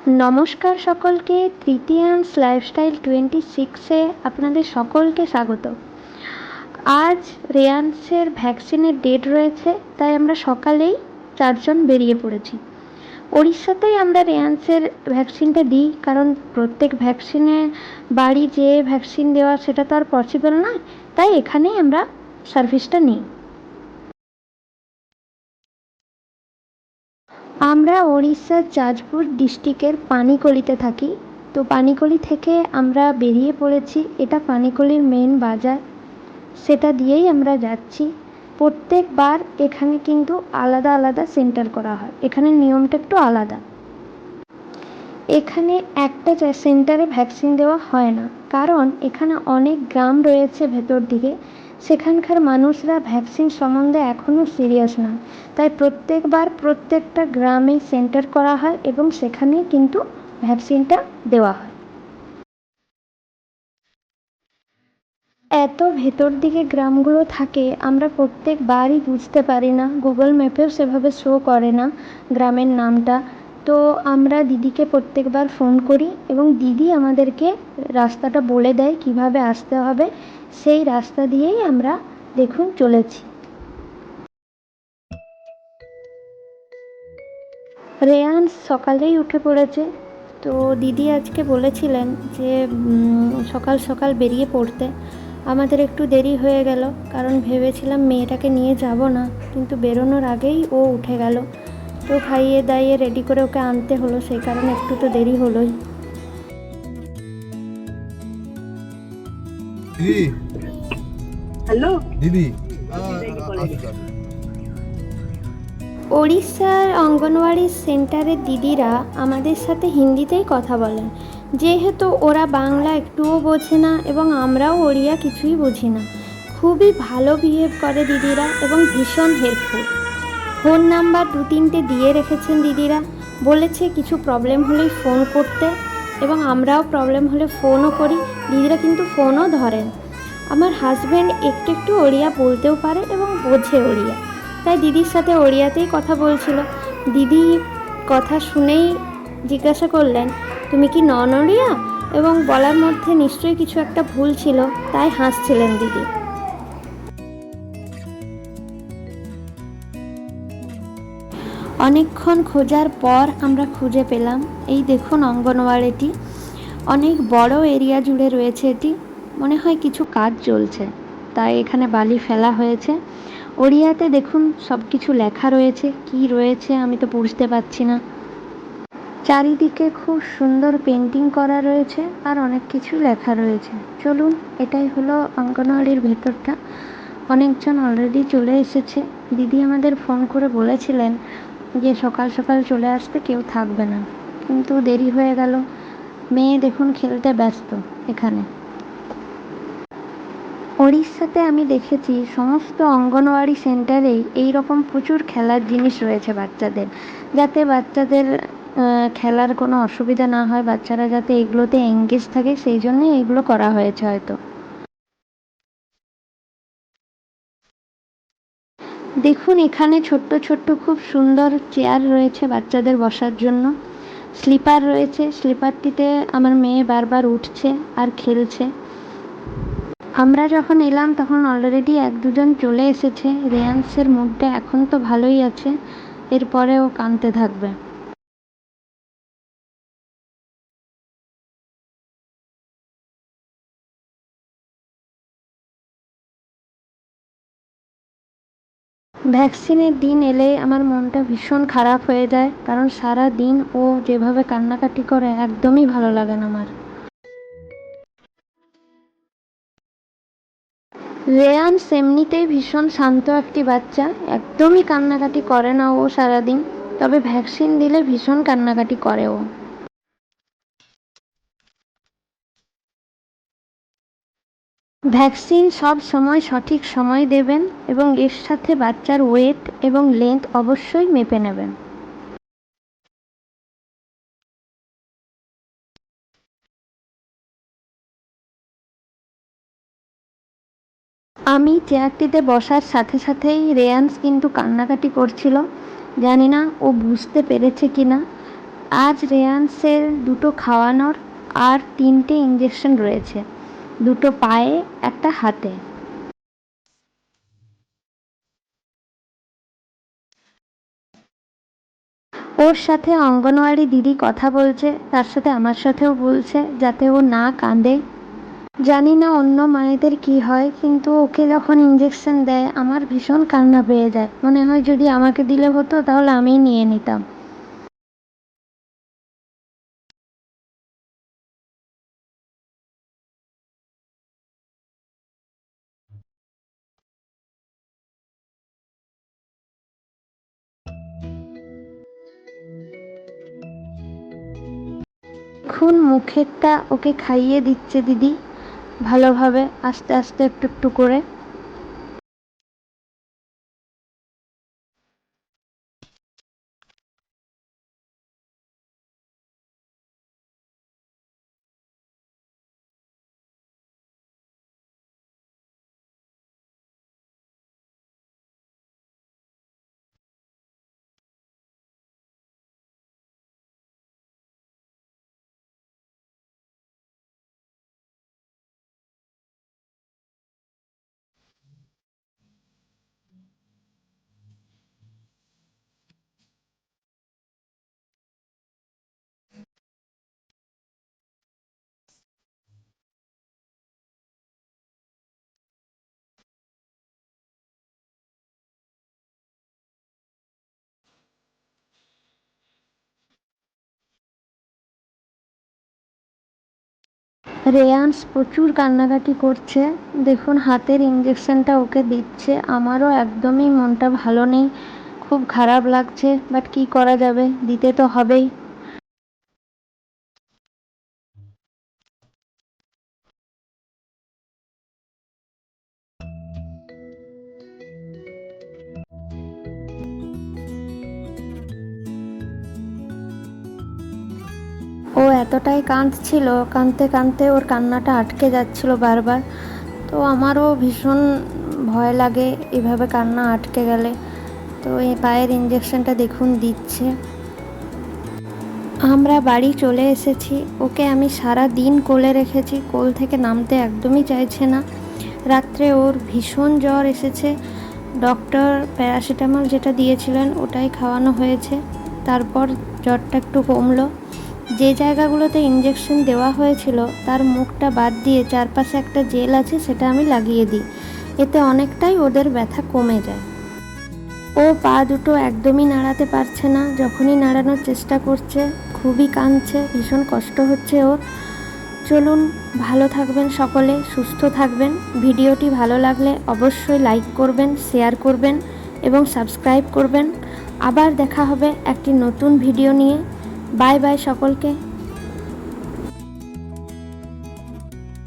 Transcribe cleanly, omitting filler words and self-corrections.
নমস্কার সকলকে, তৃতীয়াংশ লাইফস্টাইল 26-এ আপনাদের সকলকে স্বাগত। আজ রেয়ান্সের ভ্যাকসিনের ডেট রয়েছে, তাই আমরা সকালেই 4 জন বেরিয়ে পড়েছি। উড়িষ্যাতেই আমরা রেয়ান্সের ভ্যাকসিনটা দিই, কারণ প্রত্যেক ভ্যাকসিনে বাড়ি যেয়ে ভ্যাকসিন দেওয়া সেটা তো আর পসিবল নয়, তাই এখানেই আমরা সার্ভিসটা নিই। আমরা উড়িষ্যার যাজপুর ডিস্ট্রিক্টের পানিকোলিতে থাকি। তো পানিকোলি থেকে আমরা বেরিয়ে পড়েছি। এটা পানিকোলির মেন বাজার, সেটা দিয়েই আমরা যাচ্ছি। প্রত্যেকবার এখানে কিন্তু আলাদা আলাদা সেন্টার করা হয়, এখানের নিয়মটা একটু আলাদা। এখানে একটা সেন্টারে ভ্যাকসিন দেওয়া হয় না, কারণ এখানে অনেক গ্রাম রয়েছে ভেতর দিকে, সেখানকার মানুষরা ভ্যাকসিন সম্বন্ধে এখনও সিরিয়াস না, তাই প্রত্যেকবার প্রত্যেকটা গ্রামে সেন্টার করা হয় এবং সেখানে কিন্তু ভ্যাকসিনটা দেওয়া হয়। এত ভেতর দিকে গ্রামগুলো থাকে, আমরা প্রত্যেকবারই বুঝতে পারি না, গুগল ম্যাপেও সেভাবে শো করে না গ্রামের নামটা। তো আমরা দিদিকে প্রত্যেকবার ফোন করি এবং দিদি আমাদেরকে রাস্তাটা বলে দেয় কিভাবে আসতে হবে, সেই রাস্তা দিয়েই আমরা দেখুন চলেছি। রেয়ান্স সকালেই উঠে পড়েছে। তো দিদি আজকে বলেছিলেন যে সকাল সকাল বেরিয়ে পড়তে। আমাদের একটু দেরি হয়ে গেল, কারণ ভেবেছিলাম মেয়েটাকে নিয়ে যাব না, কিন্তু বেরোনোর আগেই ও উঠে গেল। তো খাইয়ে দাইয়ে রেডি করে ওকে আনতে হলো, সেই কারণে একটু তো দেরি হলোই। দিদি, হ্যালো দিদি ওড়িশার অঙ্গনওয়াড়ি সেন্টারের দিদিরা আমাদের সাথে হিন্দিতেই কথা বলেন, যেহেতু ওরা বাংলা একটুও বোঝে না এবং আমরাও ওড়িয়া কিছুই বুঝি না। খুবই ভালো বিহেভ করে দিদিরা এবং ভীষণ হেল্পফুল। ফোন নাম্বার 2-3টে দিয়ে রেখেছেন দিদিরা, বলেছে কিছু প্রবলেম হলেই ফোন করতে, এবং আমরাও প্রবলেম হলে ফোনও করি, দিদিরা কিন্তু ফোনও ধরেন। আমার হাজব্যান্ড একটু একটু ওড়িয়া বলতেও পারে এবং বোঝে ওড়িয়া, তাই দিদির সাথে ওড়িয়াতেই কথা বলছিল। দিদি কথা শুনেই জিজ্ঞাসা করলেন, তুমি কি নন ওড়িয়া? এবং বলার মধ্যে নিশ্চয়ই কিছু একটা ভুল ছিল, তাই হাসছিলেন দিদি। অনেকক্ষণ খোঁজার পর আমরা খুঁজে পেলাম। এই দেখুন অঙ্গনওয়াড়িটি, অনেক বড় এরিয়া জুড়ে রয়েছে এটি। মনে হয় কিছু কাজ চলছে, তাই এখানে বালি ফেলা হয়েছে। ওড়িয়াতে দেখুন সব কিছু লেখা রয়েছে, কি রয়েছে আমি তো বুঝতে পারছি না। চারিদিকে খুব সুন্দর পেন্টিং করা রয়েছে আর অনেক কিছু লেখা রয়েছে। চলুন, এটাই হলো অঙ্গনওয়াড়ির ভেতরটা। অনেকজন অলরেডি চলে এসেছে। দিদি আমাদের ফোন করে বলেছিলেন যে সকাল সকাল চলে আসতে, কেউ থাকবে না, কিন্তু দেরি হয়ে গেল। মেয়ে দেখুন খেলতে ব্যস্ত এখানে। উড়িষ্যাতে আমি দেখেছি সমস্ত অঙ্গনওয়াড়ি সেন্টারেই এই রকম প্রচুর খেলার জিনিস রয়েছে বাচ্চাদের, যাতে বাচ্চাদের খেলার কোনো অসুবিধা না হয়, বাচ্চারা যাতে এগুলোতে এঙ্গেজ থাকে, সেই জন্যই এগুলো করা হয়েছে হয়তো। দেখুন এখানে ছোট্ট ছোট্ট খুব সুন্দর চেয়ার রয়েছে বাচ্চাদের বসার জন্য। স্লিপার রয়েছে, স্লিপারটিতে আমার মেয়ে বারবার উঠছে আর খেলছে। আমরা যখন এলাম তখন অলরেডি 1-2 জন চলে এসেছে। রেয়ান্সের মুডটা এখন তো ভালোই আছে, এরপরে ও কাঁদতে থাকবে। ভ্যাকসিনের দিন এলে আমার মনটা ভীষণ খারাপ হয়ে যায়, কারণ সারা দিন ও যেভাবে কান্নাকাটি করে একদমই ভালো লাগে না আমার। রেয়ান্স এমনিতেই ভীষণ শান্ত একটি বাচ্চা, একদমই কান্নাকাটি করে না ও সারাদিন, তবে ভ্যাকসিন দিলে ভীষণ কান্নাকাটি করে ও। ভ্যাকসিন সব সময় সঠিক সময় দেবেন এবং এর সাথে বাচ্চার ওয়েট এবং লেন্থ অবশ্যই মেপে নেবেন। আমি চেয়ারটিতে বসার সাথে সাথেই রেয়ান্স কিন্তু কান্নাকাটি করছিল। জানি না ও বুঝতে পেরেছে কি না। আজ রেয়ান্সের 2টো খাওয়ানোর আর 3টে ইঞ্জেকশন রয়েছে, 2টো পায়ে, একটা হাতে। ওর সাথে অঙ্গনওয়াড়ি দিদি কথা বলছে, তার সাথে আমার সাথেও বলছে যাতে ও না কাঁদে। জানি না অন্য মায়েদের কি হয়, কিন্তু ওকে যখন ইঞ্জেকশন দেয় আমার ভীষণ কান্না পেয়ে যায়। মনে হয় যদি আমাকে দিলে হতো তাহলে আমিই নিয়ে নিতাম। এখন মুখেরটা ওকে খাইয়ে দিচ্ছে দিদি ভালোভাবে, আস্তে আস্তে একটু একটু করে। রেয়ান্স প্রচুর কান্নাকাটি করছে। দেখুন হাতের ইঞ্জেকশনটা ওকে দিচ্ছে। আমারও একদমই মনটা ভালো নেই, খুব খারাপ লাগছে, বাট কি করা যাবে, দিতে তো হবেই। ও এতটাই কাঁদছিল, কাঁদতে কাঁদতে ওর কান্নাটা আটকে যাচ্ছিল বারবার। তো আমারও ভীষণ ভয় লাগে এভাবে কান্না আটকে গেলে। তো এই পায়ের ইঞ্জেকশনটা দেখুন দিচ্ছে। আমরা বাড়ি চলে এসেছি। ওকে আমি সারা দিন কোলে রেখেছি, কোল থেকে নামতে একদমই চাইছে না। রাত্রে ওর ভীষণ জ্বর এসেছে। ডক্টর প্যারাসিটামল যেটা দিয়েছিলেন ওটাই খাওয়ানো হয়েছে, তারপর জ্বরটা একটু কমলো। যে জায়গাগুলোতে ইঞ্জেকশন দেওয়া হয়েছিল তার মুখটা বাদ দিয়ে চারপাশে একটা জেল আছে, সেটা আমি লাগিয়ে দিই। এতে অনেকটাই ওদের ব্যথা কমে যায়। ও পা দুটো একদমই নাড়াতে পারছে না, যখনই নাড়ানোর চেষ্টা করছে খুবই কাঁদছে, ভীষণ কষ্ট হচ্ছে ওর। চলুন, ভালো থাকবেন সকলে, সুস্থ থাকবেন। ভিডিওটি ভালো লাগলে অবশ্যই লাইক করবেন, শেয়ার করবেন এবং সাবস্ক্রাইব করবেন। আবার দেখা হবে একটি নতুন ভিডিও নিয়ে। বাই বাই সকলকে।